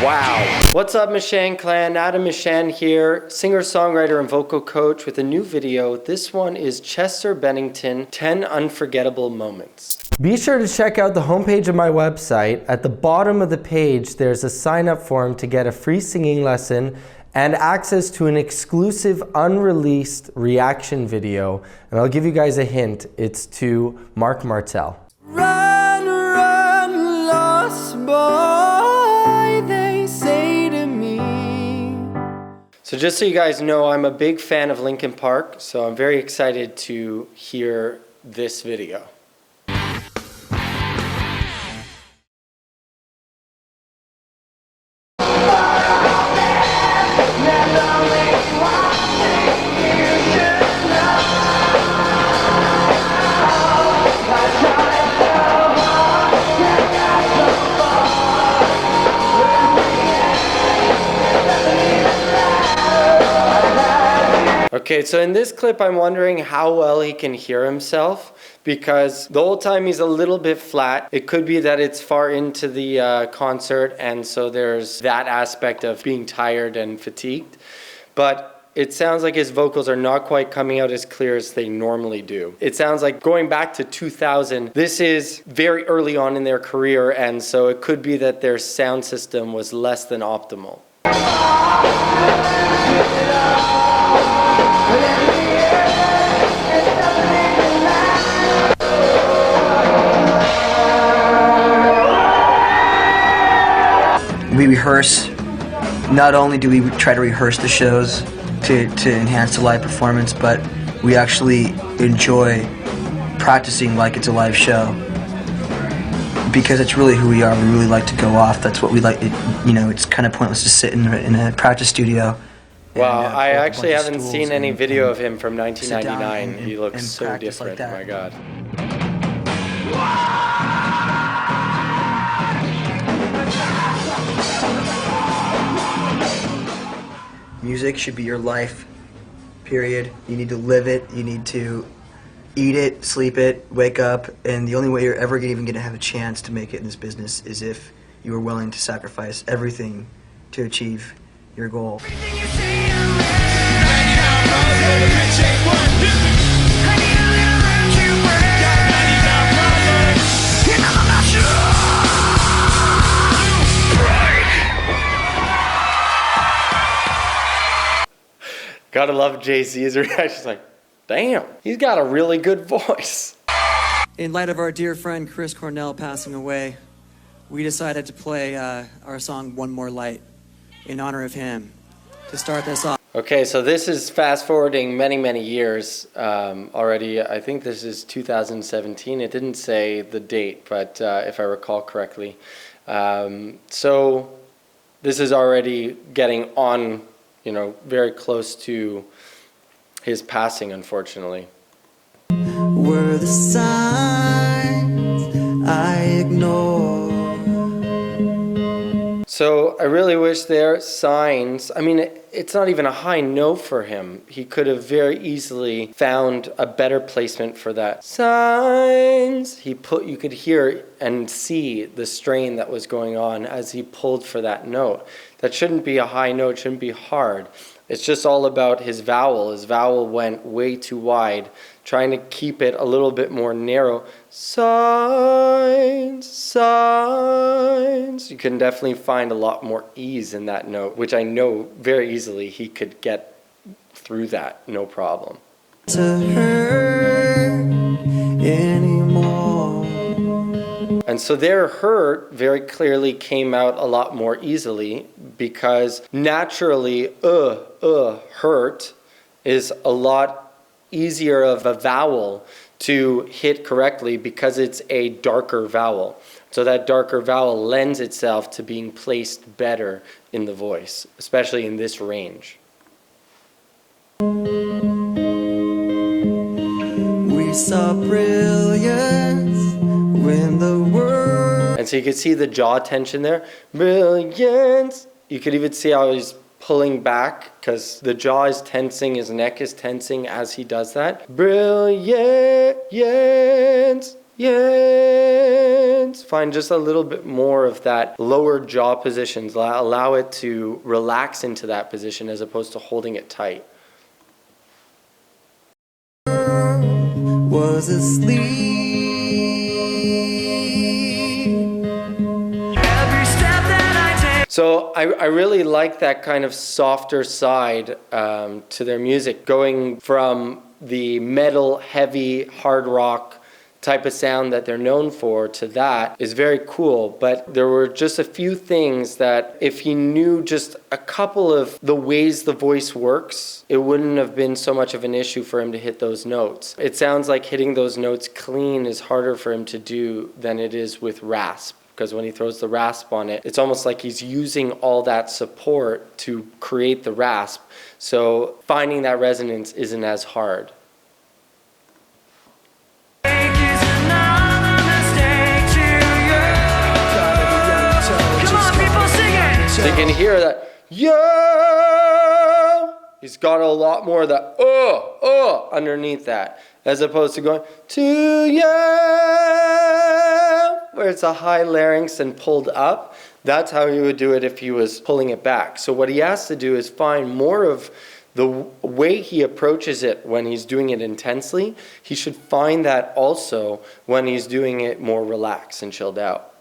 Wow. What's up, Mishan Clan? Adam Mishan here, singer-songwriter and vocal coach with a new video. This one is Chester Bennington, 10 Unforgettable Moments. Be sure to check out the homepage of my website. At the bottom of the page, there's a sign-up form to get a free singing lesson and access to an exclusive unreleased reaction video. And I'll give you guys a hint. It's to Mark Martel. Run, run, lost boy, they say to me. So just so you guys know, I'm a big fan of Linkin Park, so I'm very excited to hear this video. Okay, so in this clip, I'm wondering how well he can hear himself, because the whole time he's a little bit flat. It could be that it's far into the concert, and so there's that aspect of being tired and fatigued. But it sounds like his vocals are not quite coming out as clear as they normally do. It sounds like going back to 2000, this is very early on in their career, and so it could be that their sound system was less than optimal. We rehearse. Not only do we try to rehearse the shows to enhance the live performance, but we actually enjoy practicing like it's a live show, because it's really who we are. We really like to go off. That's what we like. It's kind of pointless to sit in a practice studio. Wow, I actually haven't seen any video of him from 1999. He looks so different, oh my God. Music should be your life, period. You need to live it, you need to eat it, sleep it, wake up, and the only way you're ever even going to have a chance to make it in this business is if you are willing to sacrifice everything to achieve your goal. Gotta love Jay-Z's reaction. Like, damn, he's got a really good voice. In light of our dear friend Chris Cornell passing away, we decided to play our song One More Light in honor of him to start this off. Okay, so this is fast forwarding many, many years already. I think this is 2017. It didn't say the date, but if I recall correctly. So this is already getting on, very close to his passing, unfortunately. Were the signs I ignored. So I really wish there signs. I mean, it's not even a high note for him. He could have very easily found a better placement for that. Signs. You could hear and see the strain that was going on as he pulled for that note. That shouldn't be a high note, shouldn't be hard. It's just all about his vowel. His vowel went way too wide, trying to keep it a little bit more narrow. Signs, signs. You can definitely find a lot more ease in that note, which I know very easily he could get through that, no problem. To hurt anymore. And so their hurt very clearly came out a lot more easily, because naturally, hurt is a lot easier of a vowel to hit correctly because it's a darker vowel. So that darker vowel lends itself to being placed better in the voice, especially in this range. We saw brilliance when the world... And so you can see the jaw tension there. Brilliance. You could even see how he's pulling back because the jaw is tensing, his neck is tensing as he does that. Brilliance. Yes. find just a little bit more of that lower jaw positions, allow it to relax into that position as opposed to holding it tight. Was asleep. Every step that I take. So I really like that kind of softer side to their music, going from the metal, heavy, hard rock type of sound that they're known for to that is very cool. But there were just a few things that if he knew just a couple of the ways the voice works, it wouldn't have been so much of an issue for him to hit those notes. It sounds like hitting those notes clean is harder for him to do than it is with rasp, because when he throws the rasp on it, it's almost like he's using all that support to create the rasp. So finding that resonance isn't as hard. So you can hear that, yo! He's got a lot more of that, underneath that, as opposed to going, to you, where it's a high larynx and pulled up. That's how he would do it if he was pulling it back. So what he has to do is find more of the way he approaches it when he's doing it intensely. He should find that also when he's doing it more relaxed and chilled out.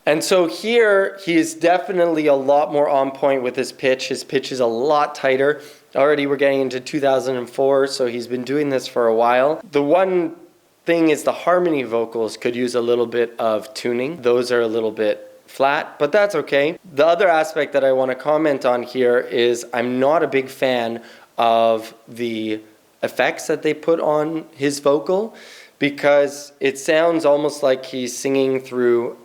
And so here, he is definitely a lot more on point with his pitch. His pitch is a lot tighter. Already we're getting into 2004, so he's been doing this for a while. The one thing is the harmony vocals could use a little bit of tuning. Those are a little bit flat, but that's okay. The other aspect that I want to comment on here is I'm not a big fan of the effects that they put on his vocal, because it sounds almost like he's singing through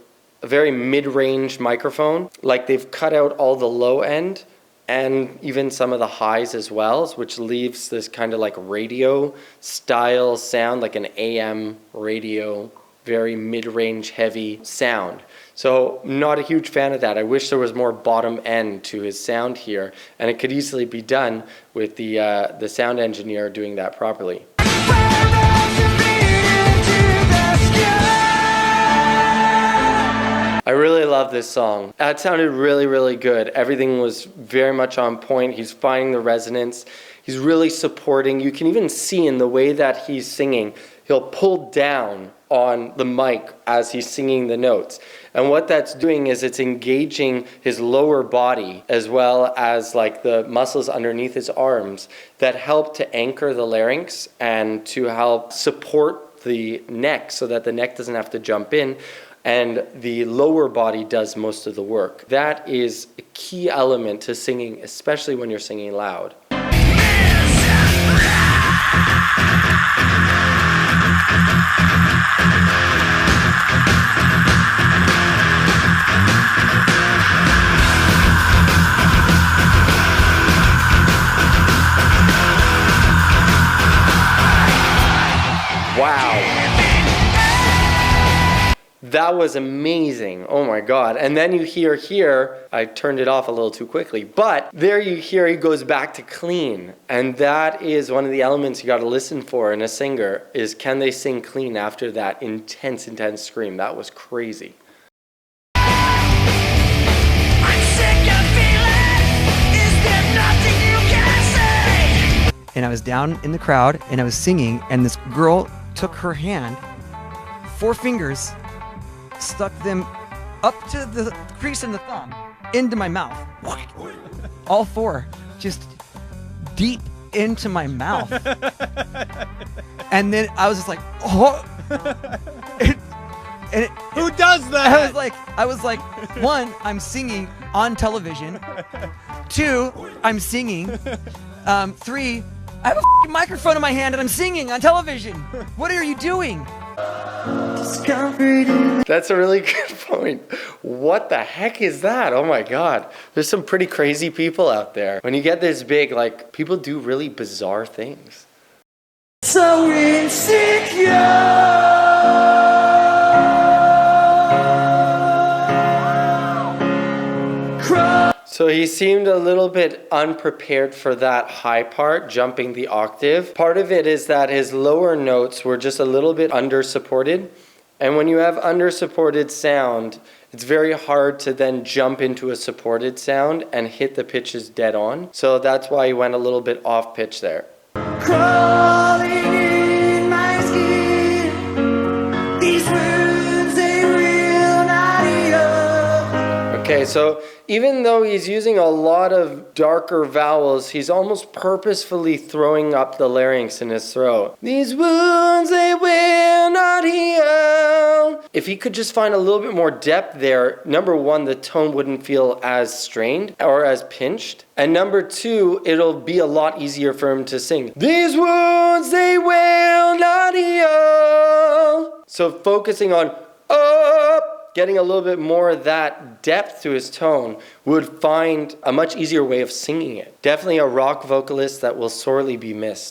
a very mid-range microphone, like they've cut out all the low end and even some of the highs as well, which leaves this kind of like radio style sound, like an AM radio, very mid-range heavy sound. So not a huge fan of that. I wish there was more bottom end to his sound here, and it could easily be done with the sound engineer doing that properly. I really love this song. That sounded really, really good. Everything was very much on point. He's finding the resonance. He's really supporting. You can even see in the way that he's singing, he'll pull down on the mic as he's singing the notes. And what that's doing is it's engaging his lower body as well as like the muscles underneath his arms that help to anchor the larynx and to help support the neck so that the neck doesn't have to jump in, and the lower body does most of the work. That is a key element to singing, especially when you're singing loud. Wow. That was amazing. Oh my God. And then you hear here, I turned it off a little too quickly, but there you hear he goes back to clean. And that is one of the elements you got to listen for in a singer, is can they sing clean after that intense, intense scream? That was crazy. And I was down in the crowd and I was singing, and this girl took her hand, 4 fingers, stuck them up to the crease in the thumb, into my mouth. All 4, just deep into my mouth. And then I was just like, oh. Who does that? I was like, 1, I'm singing on television. 2, I'm singing. 3, I have a microphone in my hand and I'm singing on television. What are you doing? That's a really good point. What the heck is that? Oh my God. There's some pretty crazy people out there. When you get this big, like, people do really bizarre things. So insecure. So he seemed a little bit unprepared for that high part, jumping the octave. Part of it is that his lower notes were just a little bit under-supported. And when you have under-supported sound, it's very hard to then jump into a supported sound and hit the pitches dead on. So that's why he went a little bit off pitch there. Crawling in my skin, these words they will not heal. Okay, so even though he's using a lot of darker vowels, he's almost purposefully throwing up the larynx in his throat. These wounds they will not heal. If he could just find a little bit more depth there, number one, the tone wouldn't feel as strained or as pinched. And number two, it'll be a lot easier for him to sing. These wounds they will not heal. So focusing on up, getting a little bit more of that depth to his tone would find a much easier way of singing it. Definitely a rock vocalist that will sorely be missed.